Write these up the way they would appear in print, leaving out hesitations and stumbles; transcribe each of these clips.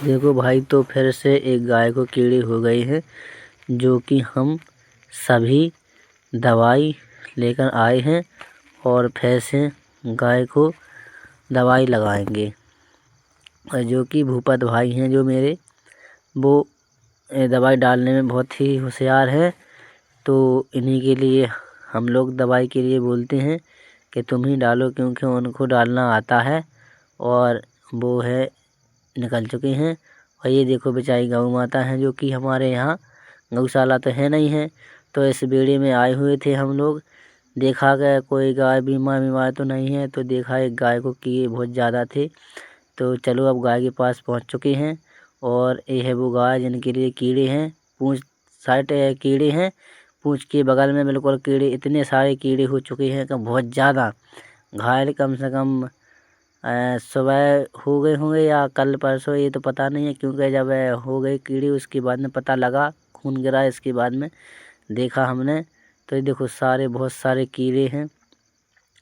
देखो भाई, तो फिर से एक गाय को कीड़ी हो गई है, जो कि हम सभी दवाई लेकर आए हैं और फिर से गाय को दवाई लगाएंगे। और जो कि भूपत भाई हैं जो मेरे, वो दवाई डालने में बहुत ही होशियार है। तो इन्हीं के लिए हम लोग दवाई के लिए बोलते हैं कि तुम ही डालो, क्योंकि उनको डालना आता है और वो है निकल चुके हैं। और ये देखो बेचारी गौ माता है, जो कि हमारे यहाँ गौशाला तो है नहीं है, तो इस बेड़े में आए हुए थे हम लोग। देखा गया कोई गाय बीमार तो नहीं है, तो देखा एक गाय को कीड़े बहुत ज़्यादा थे। तो चलो अब गाय के पास पहुँच चुके हैं और ये है वो गाय जिनके लिए कीड़े हैं। पूँछ साइड कीड़े हैं, पूँछ के बगल में बिल्कुल कीड़े, इतने सारे कीड़े हो चुके हैं कि बहुत ज़्यादा घायल। कम से कम सुबह हो गए होंगे या कल परसों, ये तो पता नहीं है, क्योंकि जब हो गए कीड़े उसके बाद में पता लगा, खून गिरा, इसके बाद में देखा हमने। तो ये देखो सारे बहुत सारे कीड़े हैं।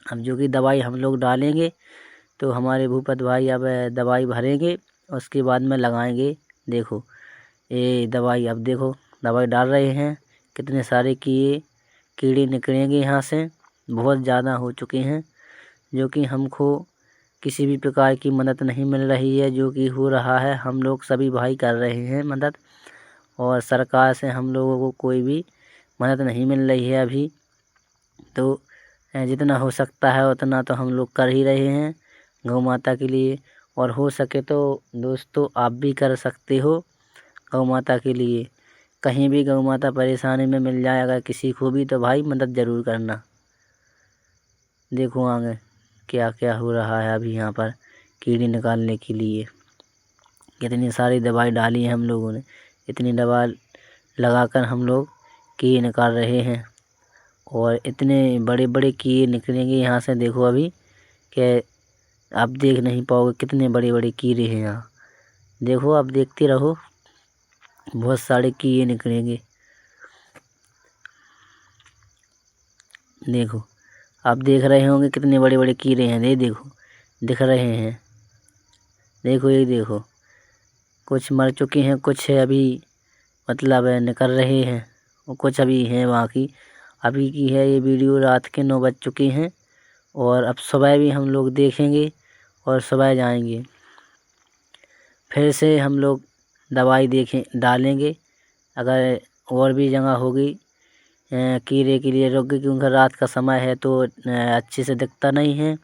अब जो कि दवाई हम लोग डालेंगे, तो हमारे भूपत भाई अब दवाई भरेंगे, उसके बाद में लगाएंगे। देखो ये दवाई, अब देखो दवाई डाल रहे हैं, कितने सारे कीड़े निकलेंगे यहाँ से, बहुत ज़्यादा हो चुके हैं। जो कि हमको किसी भी प्रकार की मदद नहीं मिल रही है, जो कि हो रहा है हम लोग सभी भाई कर रहे हैं मदद, और सरकार से हम लोगों को कोई भी मदद नहीं मिल रही है अभी। तो जितना हो सकता है उतना तो हम लोग कर ही रहे हैं गौ माता के लिए। और हो सके तो दोस्तों आप भी कर सकते हो गौ माता के लिए। कहीं भी गौ माता परेशानी में मिल जाए अगर किसी को भी, तो भाई मदद ज़रूर करना। देखो आगे क्या क्या हो रहा है अभी यहाँ पर कीड़े निकालने के लिए। कितनी सारी दवाई डाली है हम लोगों ने, इतनी दवा लगाकर हम लोग कीड़े निकाल रहे हैं। और इतने बड़े बड़े कीड़े निकलेंगे यहाँ से, देखो अभी कि आप देख नहीं पाओगे कितने बड़े बड़े कीड़े हैं यहाँ। देखो आप देखते रहो, बहुत सारे कीड़े निकलेंगे। देखो आप देख रहे होंगे कितने बड़े बड़े कीड़े हैं, ये देखो दिख रहे हैं। देखो ये देखो, कुछ मर चुके हैं, कुछ अभी मतलब निकल रहे हैं, और कुछ अभी हैं बाकी। अभी की है ये वीडियो, रात के 9 बज चुके हैं और अब सुबह भी हम लोग देखेंगे और सुबह जाएंगे फिर से हम लोग दवाई डालेंगे। अगर और भी जगह होगी कीड़े के लिए रुक गई, क्योंकि रात का समय है तो अच्छे से दिखता नहीं है।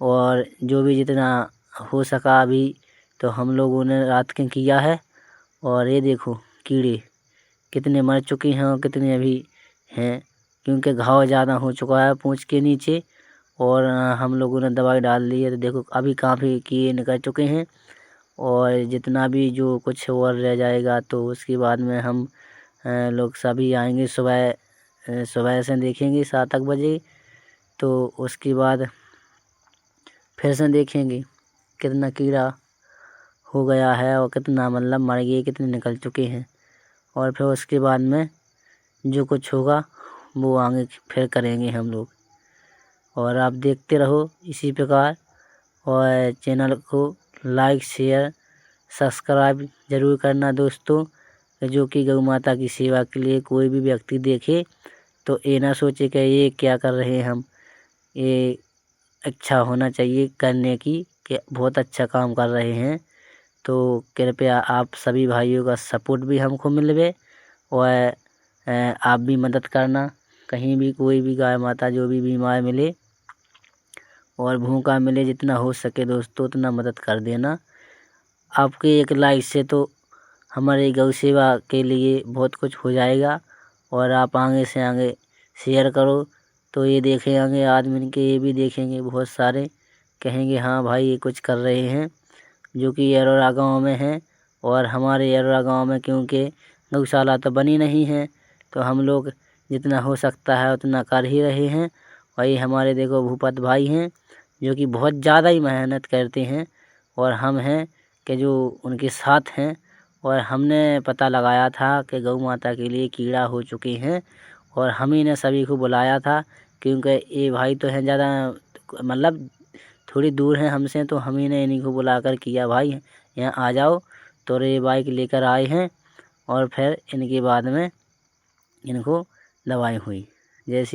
और जो भी जितना हो सका अभी तो हम लोगों ने रात के किया है। और ये देखो कीड़े कितने मर चुके हैं और कितने अभी हैं, क्योंकि घाव ज़्यादा हो चुका है पूँछ के नीचे। और हम लोगों ने दवाई डाल दी है, तो देखो अभी काफ़ी कीड़े निकल चुके हैं। और जितना भी जो कुछ और रह जाएगा तो उसके बाद में हम लोग सभी आएंगे सुबह। सुबह से देखेंगे 7 बजे, तो उसके बाद फिर से देखेंगे कितना कीड़ा हो गया है और कितना मतलब मर गए, कितने निकल चुके हैं। और फिर उसके बाद में जो कुछ होगा वो आगे फिर करेंगे हम लोग। और आप देखते रहो इसी प्रकार, और चैनल को लाइक शेयर सब्सक्राइब ज़रूर करना दोस्तों। जो कि गौ माता की सेवा के लिए कोई भी व्यक्ति देखे तो ये ना सोचे कि ये क्या कर रहे हैं हम, ये अच्छा होना चाहिए करने की कि बहुत अच्छा काम कर रहे हैं। तो कृपया आप सभी भाइयों का सपोर्ट भी हमको मिलवे, और आप भी मदद करना। कहीं भी कोई भी गाय माता जो भी बीमार मिले और भूखा मिले, जितना हो सके दोस्तों उतना मदद कर देना। आपके एक लाइक से तो हमारे गौ सेवा के लिए बहुत कुछ हो जाएगा। और आप आगे से आगे शेयर करो तो ये देखेंगे आदमी के, ये भी देखेंगे बहुत सारे, कहेंगे हाँ भाई ये कुछ कर रहे हैं। जो कि एरोरा गांव में है, और हमारे एरोरा गांव में क्योंकि गौशाला तो बनी नहीं है, तो हम लोग जितना हो सकता है उतना कर ही रहे हैं। वही हमारे देखो भूपत भाई हैं, जो कि बहुत ज़्यादा ही मेहनत करते हैं, और हम हैं कि जो उनके साथ हैं। और हमने पता लगाया था कि गौ माता के लिए कीड़ा हो चुके हैं, और हम ही ने सभी को बुलाया था, क्योंकि ये भाई तो हैं ज़्यादा मतलब थोड़ी दूर है हमसे, तो हम ही ने इन्हीं को बुलाकर किया भाई यहाँ आ जाओ। तो ये बाइक लेकर आए हैं और फिर इनके बाद में इनको दवाई हुई। जैसे